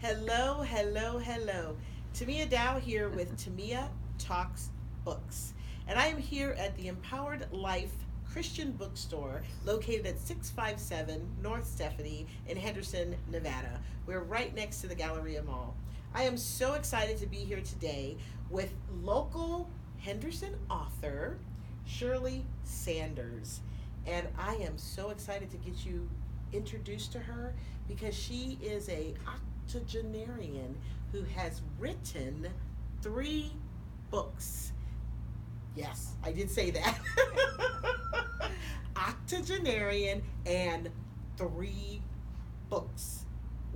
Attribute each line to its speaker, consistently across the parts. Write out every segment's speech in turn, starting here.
Speaker 1: Hello, hello, hello. Tamia Dow here with Tamia Talks Books. And I am here at the Empowered Life Christian Bookstore located at 657 North Stephanie in Henderson, Nevada. We're right next to the Galleria Mall. I am so excited to be here today with local Henderson author Shirley Sanders. And I am so excited to get you introduced to her because she is a octogenarian who has written 3 books. Yes, I did say that. Octogenarian and 3 books.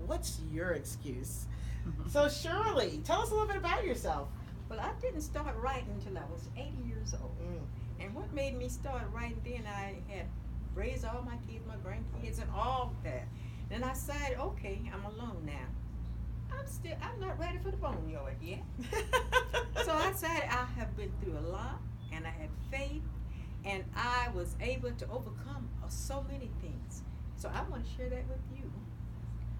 Speaker 1: What's your excuse? So, Shirley, tell us a little bit about yourself.
Speaker 2: Well, I didn't start writing until I was 80 years old. And what made me start writing then, I had raised all my kids, my grandkids, and all that. And I decided, okay, I'm alone now. I'm not ready for the boneyard yet. So I decided I have been through a lot, and I had faith, and I was able to overcome so many things. So I want to share that with you.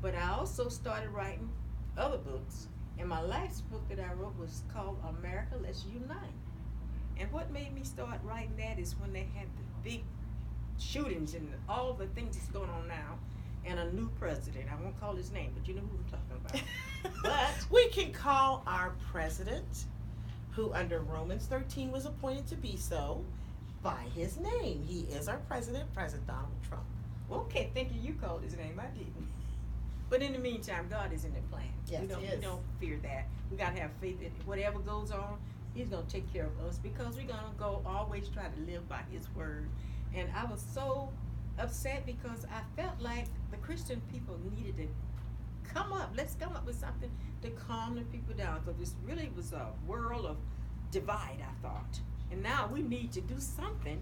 Speaker 2: But I also started writing other books, and my last book that I wrote was called America, Let's Unite. And what made me start writing that is when they had the big shootings and all the things that's going on now, and a new president. I won't call his name, but you know who I'm talking about. But
Speaker 1: we can call our president, who under Romans 13 was appointed to be so, by his name. He is our president, President Donald Trump.
Speaker 2: Okay, thinking you called his name, I didn't. But in the meantime, God is in the plan.
Speaker 1: Yes,
Speaker 2: we
Speaker 1: He is.
Speaker 2: don't fear that. We gotta have faith that whatever goes on, He's gonna take care of us because we're gonna go always try to live by His word. And I was so upset because I felt like the Christian people needed to come up. Let's come up with something to calm the people down because this really was a world of divide, I thought. And now we need to do something.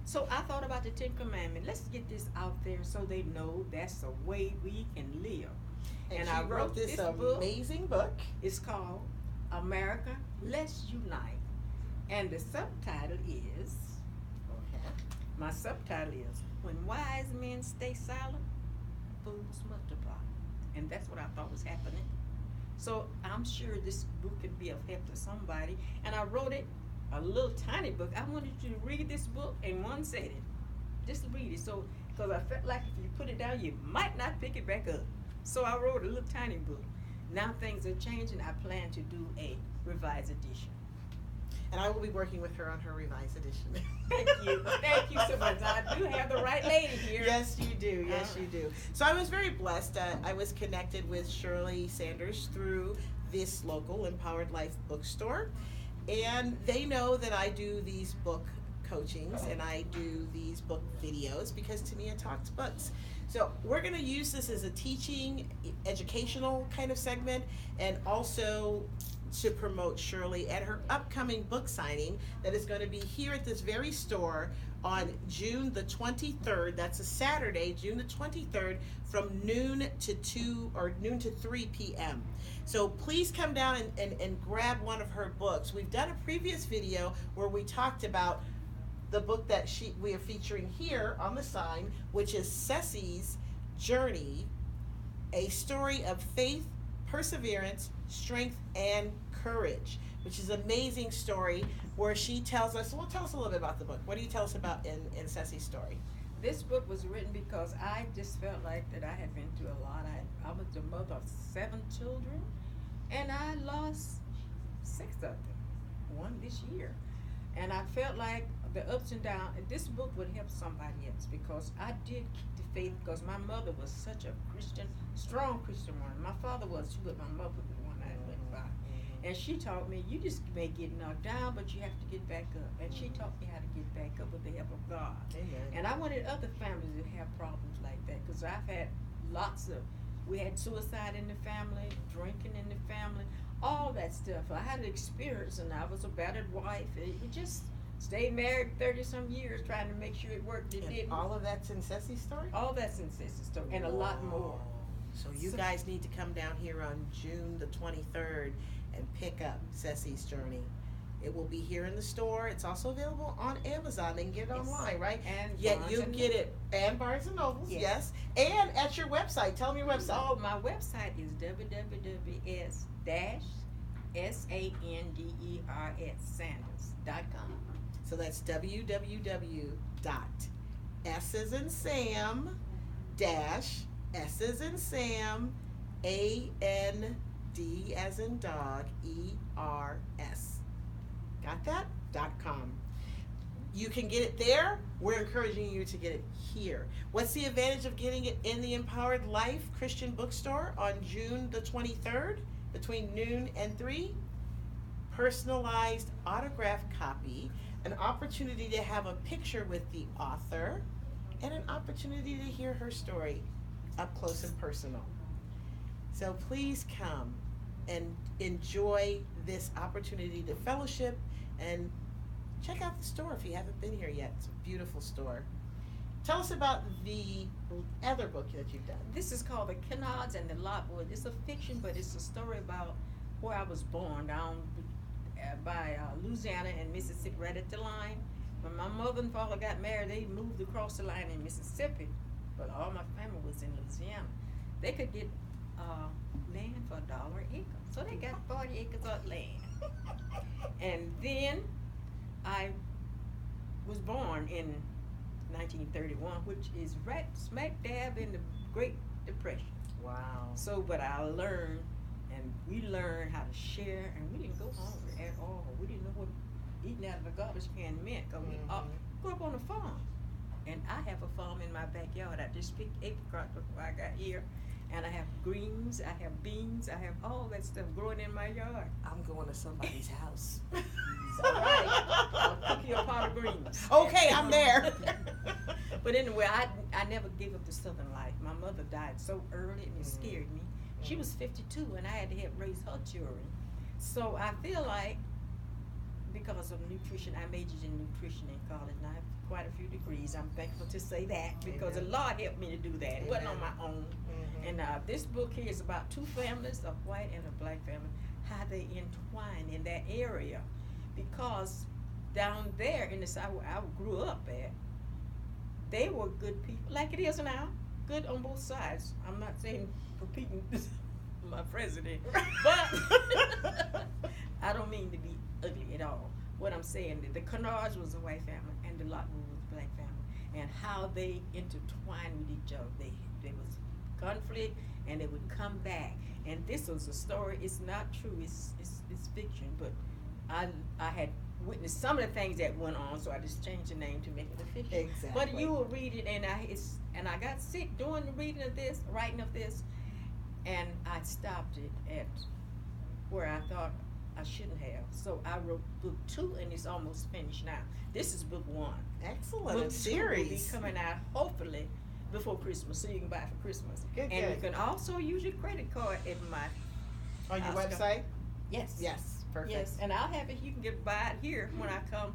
Speaker 2: So I thought about the 10 Commandments. Let's get this out there so they know that's the way we can live.
Speaker 1: And
Speaker 2: I
Speaker 1: she wrote this amazing book.
Speaker 2: It's called America, Let's Unite. And the subtitle is, my subtitle is, When Wise Men Stay Silent, Fools Multiply. And that's what I thought was happening. So I'm sure this book could be of help to somebody. And I wrote it, a little tiny book. I wanted you to read this book in one setting. Just read it. So, because I felt like if you put it down, you might not pick it back up. So I wrote a little tiny book. Now things are changing. I plan to do a revised edition.
Speaker 1: And I will be working with her on her revised edition.
Speaker 2: Thank you. Thank you so much. I do have the right lady here.
Speaker 1: Yes, you do. Yes, you do. So I was very blessed. I was connected with Shirley Sanders through this local Empowered Life bookstore. And they know that I do these book coachings and I do these book videos because Tamia Talks Books. So we're going to use this as a teaching, educational kind of segment, and also to promote Shirley at her upcoming book signing that is going to be here at this very store on June the 23rd. That's a Saturday, June the 23rd, from noon to 2 or noon to 3 p.m. So please come down and grab one of her books. We've done a previous video where we talked about the book that we are featuring here on the sign, which is Ceci's Journey, a story of faith, perseverance, strength, and courage, which is an amazing story where she tells us, well, tell us a little bit about the book. What do you tell us about in Ceci's story?
Speaker 2: This book was written because I just felt like that I had been through a lot. I was the mother of 7 children, and I lost 6 of them, 1 this year. And I felt like the ups and downs, this book would help somebody else because I did keep the faith because my mother was such a Christian, strong Christian woman. My father was too, but my mother was the one I went by. And she taught me, you just may get knocked down, but you have to get back up. And she taught me how to get back up with the help of God.
Speaker 1: Amen.
Speaker 2: And I wanted other families to have problems like that because I've had we had suicide in the family, drinking in the family, all that stuff. I had an experience, and I was a battered wife. It just stayed married 30-some years trying to make sure it worked. It didn't.
Speaker 1: All of that's in Ceci's story?
Speaker 2: All that's in Ceci's story, and a lot more.
Speaker 1: So you guys need to come down here on June the 23rd and pick up Ceci's Journey. It will be here in the store. It's also available on Amazon. They can get it online, right?
Speaker 2: And
Speaker 1: Yet
Speaker 2: Barnes
Speaker 1: you
Speaker 2: and
Speaker 1: get it, and Barnes and Nobles,
Speaker 2: Yes.
Speaker 1: yes. And at your website. Tell me your website.
Speaker 2: Oh, my website is www.sanders.com.
Speaker 1: So that's www.S as in Sam dash S as in Sam AND as in dog ERS. Got that? .com. You can get it there. We're encouraging you to get it here. What's the advantage of getting it in the Empowered Life Christian Bookstore on June the 23rd between noon and 3? Personalized autographed copy, an opportunity to have a picture with the author, and an opportunity to hear her story up close and personal. So please come and enjoy this opportunity to fellowship and check out the store if you haven't been here yet. It's a beautiful store. Tell us about the other book that you've done.
Speaker 2: This is called The Kennards and the Lockwood. It's a fiction, but it's a story about where I was born down by Louisiana and Mississippi, right at the line. When my mother and father got married, they moved across the line in Mississippi, but all my family was in Louisiana. They could get land for $1 an acre, so they got 40 acres of land. And then I was born in 1931, which is right smack dab in the Great Depression.
Speaker 1: Wow.
Speaker 2: So, but I learned, and we learned how to share, and we didn't go hungry at all. We didn't know what eating out of a garbage can meant, because we grew up on a farm. And I have a farm in my backyard. I just picked apricots before I got here. And I have greens, I have beans, I have all that stuff growing in my yard.
Speaker 1: I'm going to somebody's house.
Speaker 2: All right, I'll cook you a pot of greens.
Speaker 1: Okay, I'm there.
Speaker 2: But anyway, I never gave up the Southern life. My mother died so early and it scared me. She was 52 and I had to help raise her children. So I feel like because of nutrition, I majored in nutrition in college and I have quite a few degrees. I'm thankful to say that because the Lord helped me to do that. It wasn't on my own. And this book here is about two families, a white and a black family, how they entwine in that area. Because down there in the South where I grew up at, they were good people, like it is now, good on both sides. I'm not saying competing with my president, but I don't mean to be ugly at all. What I'm saying, the Kennards was a white family and the Lockwood was a black family, and how they intertwined with each other. There was conflict and they would come back. And this was a story. It's not true. It's fiction, but I had witnessed some of the things that went on, so I just changed the name to make it a fiction.
Speaker 1: Exactly.
Speaker 2: But you will read it, and I got sick doing the reading of this, writing of this, and I stopped it at where I thought I shouldn't have. So I wrote book 2, and it's almost finished now. This is book 1.
Speaker 1: Excellent.
Speaker 2: Book 2
Speaker 1: series.
Speaker 2: will be coming out hopefully before Christmas, so you can buy it for Christmas.
Speaker 1: Good.
Speaker 2: You can also use your credit card at my
Speaker 1: on your website.
Speaker 2: Yes.
Speaker 1: Yes. Perfect.
Speaker 2: Yes, and I'll have it. You can buy it here when I come.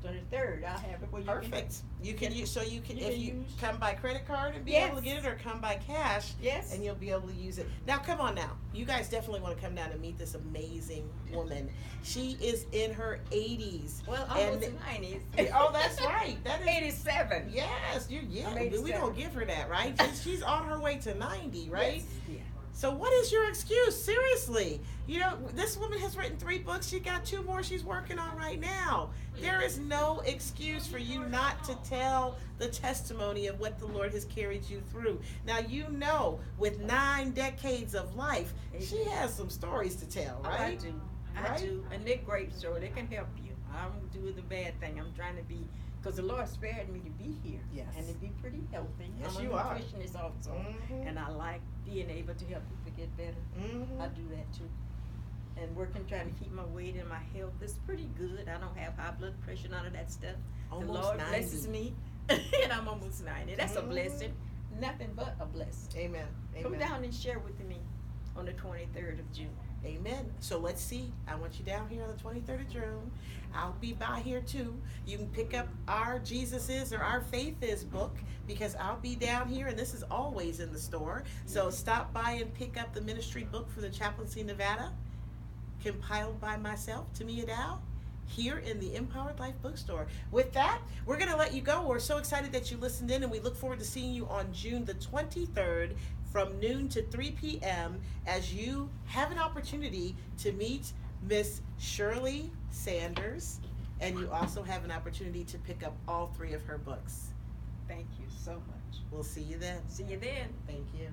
Speaker 2: 23rd, I'll have it where you
Speaker 1: Perfect. You can use, so you can, if you
Speaker 2: use,
Speaker 1: come by credit card and be
Speaker 2: Yes.
Speaker 1: able to get it, or come by cash,
Speaker 2: Yes.
Speaker 1: and you'll be able to use it. Now, come on now. You guys definitely want to come down and meet this amazing woman. She is in her 80s.
Speaker 2: Well, almost 90s.
Speaker 1: Oh, that's right. That is
Speaker 2: 87.
Speaker 1: Yes, we
Speaker 2: 87.
Speaker 1: don't give her that, right? She's on her way to 90, right?
Speaker 2: Yes. Yeah.
Speaker 1: So what is your excuse? Seriously. You know, this woman has written 3 books. She got 2 more she's working on right now. There is no excuse for you not to tell the testimony of what the Lord has carried you through. Now, you know, with 9 decades of life, she has some stories to tell, right?
Speaker 2: I do. And they're great, so they can help you. I don't do the bad thing. I'm trying to be, because the Lord spared me to be here.
Speaker 1: Yes.
Speaker 2: And to be pretty healthy.
Speaker 1: Yes,
Speaker 2: I'm
Speaker 1: you
Speaker 2: a
Speaker 1: are.
Speaker 2: nutritionist also.
Speaker 1: Mhm.
Speaker 2: And I like being able to help people get better.
Speaker 1: Mhm.
Speaker 2: I do that too. And working, trying to keep my weight and my health is pretty good. I don't have high blood pressure, none of that stuff.
Speaker 1: Almost
Speaker 2: the Lord
Speaker 1: 90.
Speaker 2: blesses me, and I'm almost 90. That's a blessing. Nothing but a blessing.
Speaker 1: Amen.
Speaker 2: Come down and share with me on the 23rd of June.
Speaker 1: Amen. So let's see. I want you down here on the 23rd of June. I'll be by here too. You can pick up our Jesus Is or Our Faith Is book, because I'll be down here, and this is always in the store. So stop by and pick up the ministry book for the Chaplaincy, Nevada, compiled by myself, Tamia Dow, here in the Empowered Life Bookstore. With that, we're going to let you go. We're so excited that you listened in, and we look forward to seeing you on June the 23rd from noon to 3 p.m. as you have an opportunity to meet Miss Shirley Sanders, and you also have an opportunity to pick up all 3 of her books.
Speaker 2: Thank you so much.
Speaker 1: We'll see you then.
Speaker 2: See you then.
Speaker 1: Thank you.